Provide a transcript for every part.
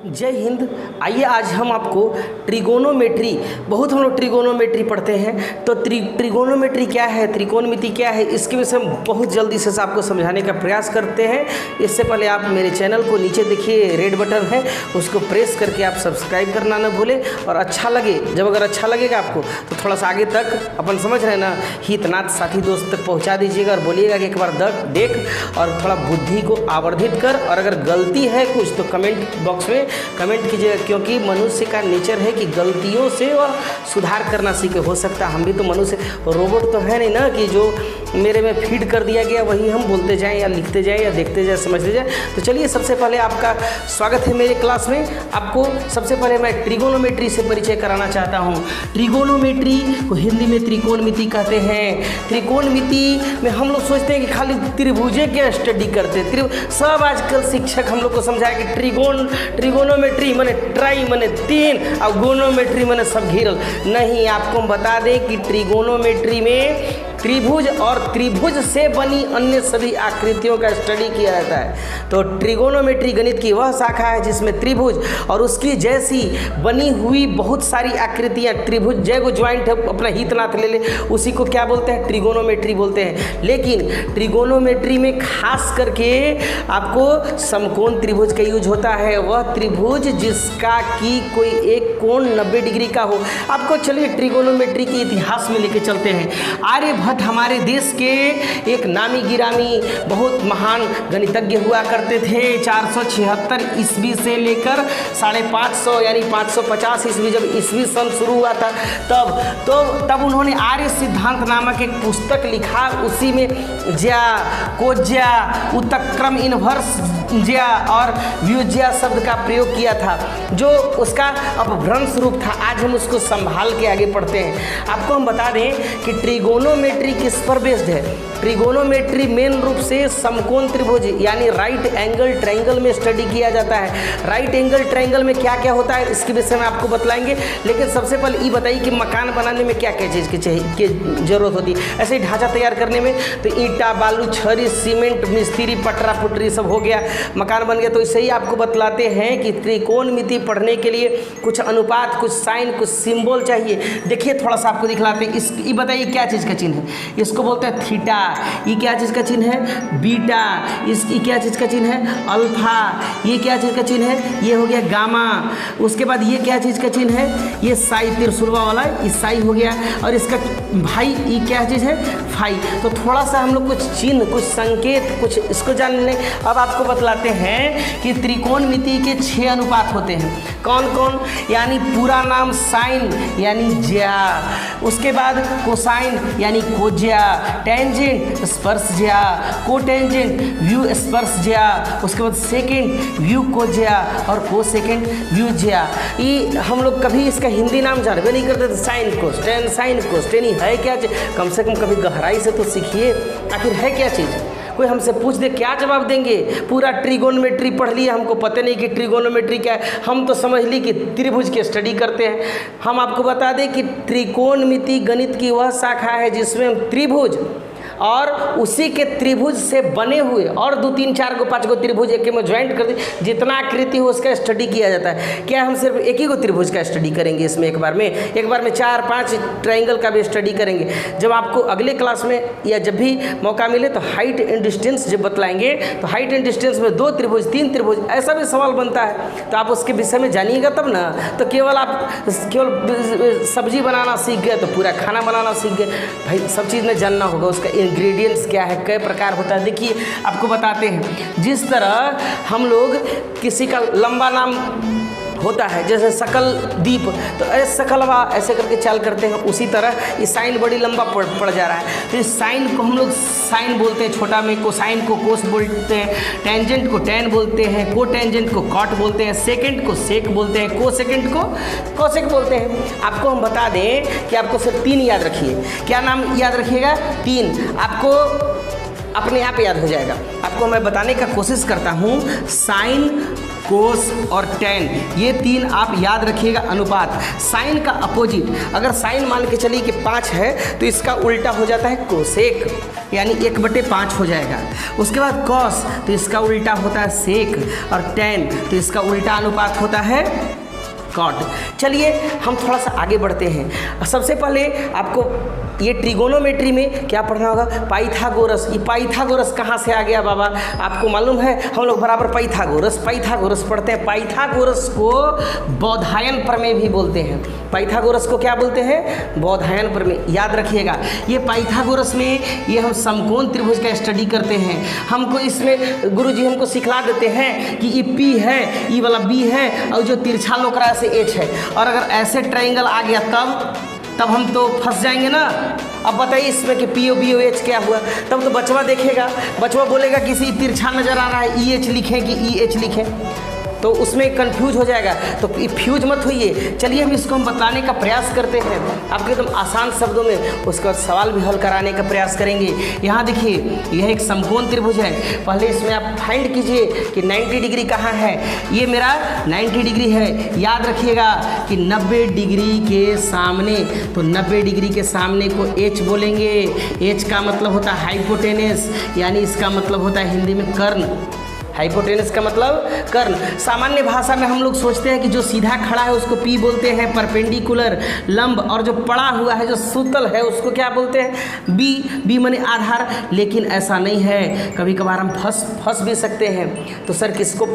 जय हिंद। आइए आज हम आपको ट्रिगोनोमेट्री, बहुत हम लोग ट्रिगोनोमेट्री पढ़ते हैं, तो ट्रिगोनोमेट्री क्या है, त्रिकोणमिति क्या है, इसके विषय में बहुत जल्दी से आपको समझाने का प्रयास करते हैं। इससे पहले आप मेरे चैनल को नीचे देखिए, रेड बटन है, उसको प्रेस करके आप सब्सक्राइब करना ना भूलें। और अच्छा लगे, जब अगर अच्छा लगेगा आपको तो थोड़ा सा आगे तक अपन समझ रहे हैं ना, हितनाथ साथी दोस्त तक पहुँचा दीजिएगा और बोलिएगा कि एक बार देख और थोड़ा बुद्धि को आवर्धित कर, और अगर गलती है कुछ तो कमेंट बॉक्स में कमेंट कीजिएगा, क्योंकि मनुष्य का नेचर है कि गलतियों से और सुधार करना सीखे। हो सकता है हम भी तो मनुष्य, रोबोट तो है नहीं ना कि जो मेरे में फीड कर दिया गया वही हम बोलते जाएं या लिखते जाएं या देखते जाएं समझते जाएं। तो चलिए, सबसे पहले आपका स्वागत है मेरे क्लास में। आपको सबसे पहले मैं ट्रिगोनोमेट्री से परिचय कराना चाहता हूँ। ट्रिगोनोमेट्री को हिंदी में त्रिकोणमिति कहते हैं। त्रिकोणमिति में हम लोग सोचते हैं कि खाली त्रिभुजे के स्टडी करते हैं, सब आजकल शिक्षक हम लोग को समझाया कि ट्रिगोनोमेट्री माने ट्राई माने तीन और गोनोमेट्री माने सब घेरल। नहीं, आपको हम बता दें कि ट्रिगोनोमेट्री में त्रिभुज और त्रिभुज से बनी अन्य सभी आकृतियों का स्टडी किया जाता है। तो ट्रिगोनोमेट्री गणित की वह शाखा है जिसमें त्रिभुज और उसकी जैसी बनी हुई बहुत सारी आकृतियां, त्रिभुज जय को ज्वाइंट है, अपना हितनाथ ले ले, उसी को क्या बोलते हैं, ट्रिगोनोमेट्री बोलते हैं। लेकिन ट्रिगोनोमेट्री में खास करके आपको समकोण त्रिभुज का यूज होता है, वह त्रिभुज जिसका कि कोई एक कोण 90 डिग्री का हो। आपको चलिए ट्रिगोनोमेट्री के इतिहास में लेके चलते हैं। आर्यभट्ट हमारे देश के एक नामी गिरामी बहुत महान गणितज्ञ हुआ करते थे। 476 ईस्वी से लेकर 550 यानी 550 ईस्वी, जब ईस्वी सन शुरू हुआ था तब उन्होंने आर्य सिद्धांत नामक एक पुस्तक लिखा। उसी में ज्या, कोज्या, उत्क्रम, इनवर्स ज्या और व्युज्या शब्द का प्रयोग किया था, जो उसका अपभ्रंश रूप था। आज हम उसको संभाल के आगे पढ़ते हैं। आपको हम बता दें कि ट्रिगोनोमेट्री किस पर बेस्ड है। ट्रिगोनोमेट्री मेन रूप से समकोण त्रिभुज यानी राइट एंगल ट्रायंगल में स्टडी किया जाता है। राइट एंगल ट्रायंगल में क्या क्या होता है इसके विषय में आपको बतलाएंगे, लेकिन सबसे पहले ये बताइए कि मकान बनाने में क्या क्या चीज़ की जरूरत होती है। ऐसे ही ढांचा तैयार करने में तो ईंटा, बालू, छरी, सीमेंट, मिस्त्री, पटरा पुटरी सब हो गया, मकान बन गया। तो इससे ही आपको बतलाते हैं कि त्रिकोणमिति पढ़ने के लिए कुछ अनुपात, कुछ साइन, कुछ सिंबल चाहिए। देखिए थोड़ा सा आपको दिखलाते हैं। ये बताइए क्या चीज़ का चिन्ह है, इसको बोलते हैं थीटा। ये क्या चीज़ का चिन्ह है, बीटा। इसकी क्या चीज़ का चिन्ह है, अल्फा। ये क्या चीज़ का चिन्ह है, ये हो गया गामा। उसके बाद ये क्या चीज़ का चिन्ह है, ये साई, तिरसुलवा वाला ईसाई हो गया। और इसका भाई ये क्या चीज़ है, फाई। तो थोड़ा सा हम लोग कुछ चिन्ह, कुछ संकेत, कुछ इसको जान लें। अब आपको बतलाते हैं कि त्रिकोणमिति के 6 अनुपात होते हैं। कौन कौन, यानी पूरा नाम साइन यानी ज्या, उसके बाद कोसाइन यानी कोज्या, टेंजेंट स्पर्शज्या, कोटेंजेंट व्यू स्पर्शज्या, उसके बाद सेकेंड व्यू कोज्या और कोसेकेंड व्यूज्या। ये हम लोग कभी इसका हिंदी नाम जानबे नहीं करते थे। Sine cos, ten, sine cos, ten है क्या चीज़, कम से कम कभी गहराई से तो सीखिए आखिर है क्या चीज़। कोई हमसे पूछ दे क्या जवाब देंगे, पूरा ट्रिगोनोमेट्री पढ़ लिया, हमको पता नहीं कि ट्रिगोनोमेट्री क्या है, हम तो समझ ली कि त्रिभुज की स्टडी करते हैं। हम आपको बता दें कि त्रिकोणमिति गणित की वह शाखा है जिसमें हम त्रिभुज और उसी के त्रिभुज से बने हुए और 2, 3, 4 को 5 को त्रिभुज एक में ज्वाइंट कर दे, जितना आकृति हो उसका स्टडी किया जाता है। क्या हम सिर्फ एक ही को त्रिभुज का स्टडी करेंगे इसमें एक बार में 4-5 ट्रायंगल का भी स्टडी करेंगे। जब आपको अगले क्लास में या जब भी मौका मिले तो हाइट एंड डिस्टेंस जब बतलाएंगे तो हाइट एंड डिस्टेंस में 2 त्रिभुज, 3 त्रिभुज, ऐसा भी सवाल बनता है। तो आप उसके विषय में जानिएगा तब ना। तो केवल सब्जी बनाना सीख गए तो पूरा खाना बनाना सीख गए। भाई सब चीज़ में जानना होगा, उसका इंग्रेडिएंट्स क्या है, कई प्रकार होता है। देखिए आपको बताते हैं, जिस तरह हम लोग किसी का लंबा नाम होता है, जैसे सकल दीप, तो ऐसे सकलवा ऐसे करके चाल करते हैं, उसी तरह ये साइन बड़ी लंबा पड़ जा रहा है। तो इस साइन को हम लोग साइन बोलते हैं छोटा में, कोसाइन को कोस बोलते हैं, टेंजेंट को टेन बोलते हैं, को टेंजेंट को कॉट बोलते हैं, सेकेंड को सेक बोलते हैं, को सेकेंड को कोसेक बोलते हैं। आपको हम बता दें कि आपको सिर्फ 3 याद रखिए। क्या नाम याद रखिएगा, 3। आपको अपने आप याद हो जाएगा। आपको मैं बताने का कोशिश करता हूँ। साइन, कोस और टेन, ये 3 आप याद रखिएगा अनुपात। साइन का अपोजिट, अगर साइन मान के चलिए कि 5 है तो इसका उल्टा हो जाता है कोसेक, यानी 1/5 हो जाएगा। उसके बाद कॉस, तो इसका उल्टा होता है सेक, और टेन, तो इसका उल्टा अनुपात होता है कॉट। चलिए हम थोड़ा सा आगे बढ़ते हैं। सबसे पहले आपको ये ट्रिगोनोमेट्री में क्या पढ़ना होगा, पाइथागोरस। ये पाइथागोरस कहाँ से आ गया बाबा, आपको मालूम है? हम लोग बराबर पाइथागोरस पढ़ते हैं। पाइथागोरस को बौधायन प्रमेय भी बोलते हैं। पाइथागोरस को क्या बोलते हैं? बौधायन प्रमेय। याद रखिएगा, ये पाइथागोरस में ये हम समकोण त्रिभुज का स्टडी करते हैं। हमको इसमें गुरुजी हमको सिखला देते हैं कि ये पी है, ई वाला बी है, और जो तिरछा लोकरा से एच है, और अगर ऐसे ट्रायंगल आ गया तब हम तो फंस जाएंगे ना। अब बताइए इसमें कि P O B O H क्या हुआ, तब तो बचवा देखेगा, बचवा बोलेगा किसी तिरछा नज़र आ रहा है, ई एच लिखें कि ई एच लिखें, तो उसमें कंफ्यूज हो जाएगा। तो फ्यूज मत होइए। चलिए हम इसको बताने का प्रयास करते हैं, आपके एकदम आसान शब्दों में उसका सवाल भी हल कराने का प्रयास करेंगे। यहाँ देखिए, यह एक समकोण त्रिभुज है। पहले इसमें आप फाइंड कीजिए कि 90 डिग्री कहाँ है। ये मेरा 90 डिग्री है। याद रखिएगा कि 90 डिग्री के सामने, तो 90 डिग्री के सामने को एच बोलेंगे। एच का मतलब होता है हाइपोटेनस, यानी इसका मतलब होता है हिंदी में कर्ण। हाइपोटेनस का मतलब कर्ण। सामान्य भाषा में हम लोग सोचते हैं कि जो सीधा खड़ा है उसको पी बोलते हैं, परपेंडिकुलर लंब, और जो पड़ा हुआ है जो सुतल है उसको क्या बोलते हैं? बी। बी माने आधार। लेकिन ऐसा नहीं है, कभी कभार हम फंस भी सकते हैं। तो सर किसको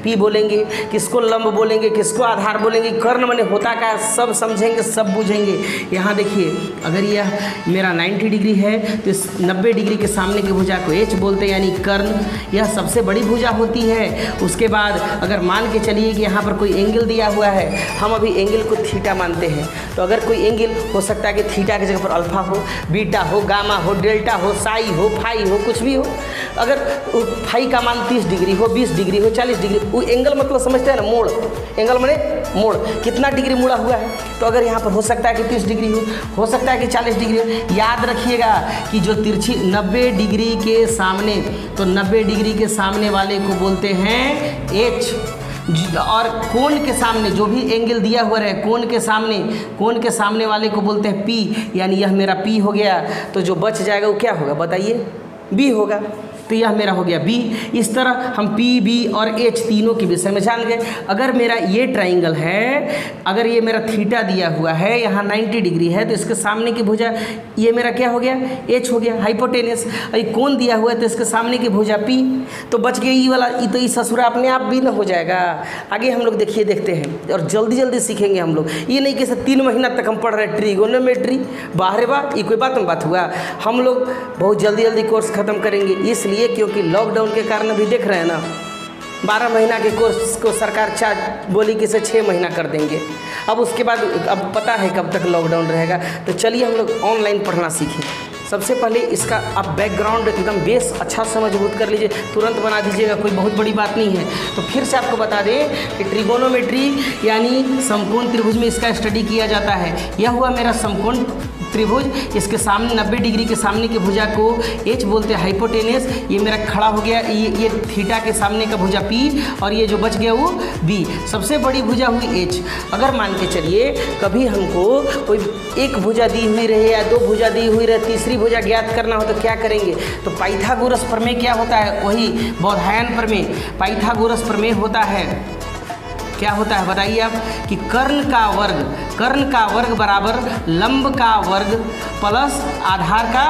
पी बोलेंगे, किसको लंब बोलेंगे, किसको आधार बोलेंगे, कर्ण माने होता क्या, सब समझेंगे, सब बूझेंगे। यहाँ देखिए, अगर यह मेरा 90 डिग्री है तो इस 90 डिग्री के सामने की भुजा को एच बोलते हैं, यानी कर्ण। यह सबसे बड़ी भुजा होती है। उसके बाद अगर मान के चलिए कि यहाँ पर कोई एंगल दिया हुआ है, हम अभी एंगल को थीटा मानते हैं, तो अगर कोई एंगल हो सकता है कि थीटा की जगह पर अल्फा हो, बीटा हो, गामा हो, डेल्टा हो, साई हो, फाई हो, कुछ भी हो। अगर फाई का मान 30 डिग्री हो, 20 डिग्री हो, 40 डिग्री, वो एंगल मतलब समझते हैं ना, मोड़। एंगल माने मोड़, कितना डिग्री मुड़ा हुआ है। तो अगर यहाँ पर हो सकता है कि 30 डिग्री हो सकता है कि 40 डिग्री हो। याद रखिएगा कि जो तिरछी 90 डिग्री के सामने, तो 90 डिग्री के सामने वाले को बोलते हैं एच, और कोण के सामने जो भी एंगल दिया हुआ है कोण के सामने वाले को बोलते हैं पी, यानी यह मेरा पी हो गया। तो जो बच जाएगा वो क्या होगा बताइए? बी होगा। तो यह मेरा हो गया बी। इस तरह हम पी, बी और एच तीनों के विषय में जान गए। अगर मेरा ये ट्राइंगल है, अगर ये मेरा थीटा दिया हुआ है, यहाँ 90 डिग्री है, तो इसके सामने की भुजा ये मेरा क्या हो गया? एच हो गया, हाइपोटेनस। ये कोण दिया हुआ है तो इसके सामने की भुजा पी, तो बच गया ई वाला। ई तो ई ससुरा अपने आप भी न हो जाएगा। आगे हम लोग देखते हैं और जल्दी सीखेंगे हम लोग। ये नहीं कि 3 महीना तक हम पढ़ रहे हैं ट्रिगोनोमेट्री, बाहर बात, ये कोई बात हुआ। हम लोग बहुत जल्दी कोर्स ख़त्म करेंगे, इसलिए क्योंकि लॉकडाउन के कारण अभी देख रहे हैं ना, 12 महीना के कोर्स को सरकार बोली कि इसे 6 महीना कर देंगे। अब उसके बाद अब पता है कब तक लॉकडाउन रहेगा। तो चलिए हम लोग ऑनलाइन पढ़ना सीखें। सबसे पहले इसका आप बैकग्राउंड एकदम बेस अच्छा से मजबूत कर लीजिए, तुरंत बना दीजिएगा, कोई बहुत बड़ी बात नहीं है। तो फिर से आपको बता दें कि ट्रिगोनोमेट्री यानी समकोण त्रिभुज में इसका स्टडी किया जाता है। यह हुआ मेरा समकोण त्रिभुज, इसके सामने 90 डिग्री के सामने की भुजा को एच बोलते हैं, हाइपोटेनस। ये मेरा खड़ा हो गया, ये थीटा के सामने का भुजा पी, और ये जो बच गया वो बी। सबसे बड़ी भुजा हुई एच। अगर मान के चलिए कभी हमको कोई एक भुजा दी हुई रहे या 2 भुजा दी हुई रहे, तीसरी भुजा ज्ञात करना हो तो क्या करेंगे? तो पाइथागोरस प्रमेय क्या होता है? वही बौधायन प्रमेय। पाइथागोरस प्रमेय होता है, क्या होता है बताइए आप? कि कर्ण का वर्ग बराबर लंब का वर्ग प्लस आधार का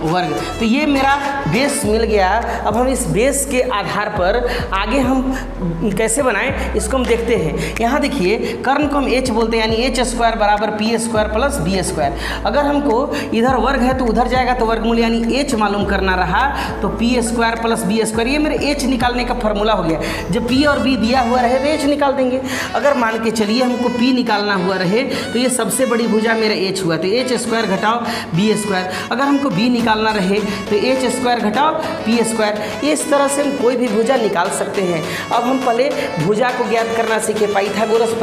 वर्ग। तो ये मेरा बेस मिल गया। अब हम इस बेस के आधार पर आगे हम कैसे बनाएं इसको हम देखते हैं। यहाँ देखिए, कर्ण को हम एच बोलते हैं, यानी एच स्क्वायर बराबर P square plus B square. अगर हमको इधर वर्ग है तो उधर जाएगा तो वर्गमूल यानी एच मालूम करना रहा, तो P square plus B square. ये मेरे एच निकालने का फॉर्मूला हो गया। जब पी और बी दिया हुआ रहे तो एच निकाल देंगे। अगर मान के चलिए हमको P निकालना हुआ रहे तो ये सबसे बड़ी भुजा मेरा H हुआ, तो एच स्क्वायर घटाओ बी स्क्वायर। अगर हमको B निकालना रहे तो एच स्क्वायर घटाओ पी स्क्वायर। इस तरह से हम कोई भी भुजा निकाल सकते हैं। अब हम पहले भुजा को ज्ञात करना सीखे। पाइथागोरस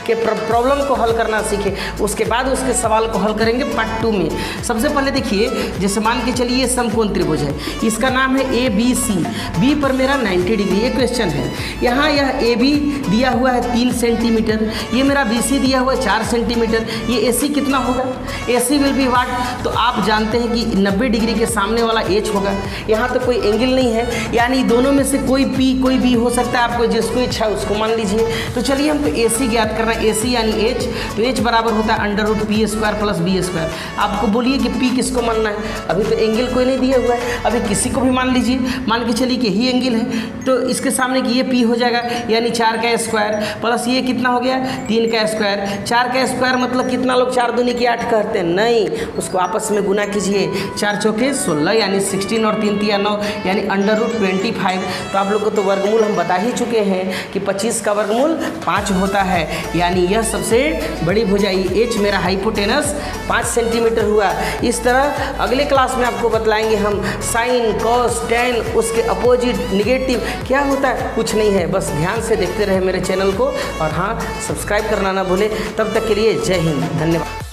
कि प्रॉब्लम को हल करना सीखें, उसके बाद उसके सवाल को हल करेंगे पार्ट 2 में। सबसे पहले देखिए, जैसे मान के चलिए ये समकोण त्रिभुज है, इसका नाम है ABC, बी पर मेरा 90 डिग्री, ये क्वेश्चन है। यहाँ यह AB दिया हुआ है 3 सेंटीमीटर, ये मेरा BC दिया हुआ है 4 सेंटीमीटर, ये AC कितना होगा? AC विल बी वाट? तो आप जानते हैं कि 90 डिग्री के सामने वाला H होगा। यहाँ तो कोई एंगल नहीं है, यानी दोनों में से कोई P कोई B हो सकता है, आपको जिसको इच्छा उसको मान लीजिए। तो चलिए हमको AC ज्ञात करना है, AC यानी H, तो H बराबर होता है √P² + B²। आपको बोलिए कि P किसको मानना है? अभी तो एंगल कोई नहीं दिया हुआ है, अभी किसी को भी मान लीजिए, मान के चलिए कि यही एंगल है, तो इसके सामने कि ये P हो जाएगा, यानी 4 का स्क्वायर प्लस ये कितना हो गया 3 का स्क्वायर। 4 का स्क्वायर मतलब कितना लोग 4 दूनी की 8 कहते हैं? नहीं, उसको आपस में गुना कीजिए, 4 चौके 16 यानी 16 और 3 तिया 9 यानी √25। तो आप लोग को तो वर्गमूल हम बता ही चुके हैं कि 25 का वर्गमूल 5 होता है, यानी यह सबसे बड़ी भुजाई H मेरा हाइपोटेनस 5 सेंटीमीटर हुआ। इस तरह अगले क्लास में आपको बतलाएंगे हम साइन, कॉस, टेन, उसके अपोजिट निगेटिव क्या होता है, कुछ नहीं है, बस ध्यान से देखते रहे मेरे चैनल को, और हाँ सब्सक्राइब करना ना भूलें। तब तक के लिए जय हिंद, धन्यवाद।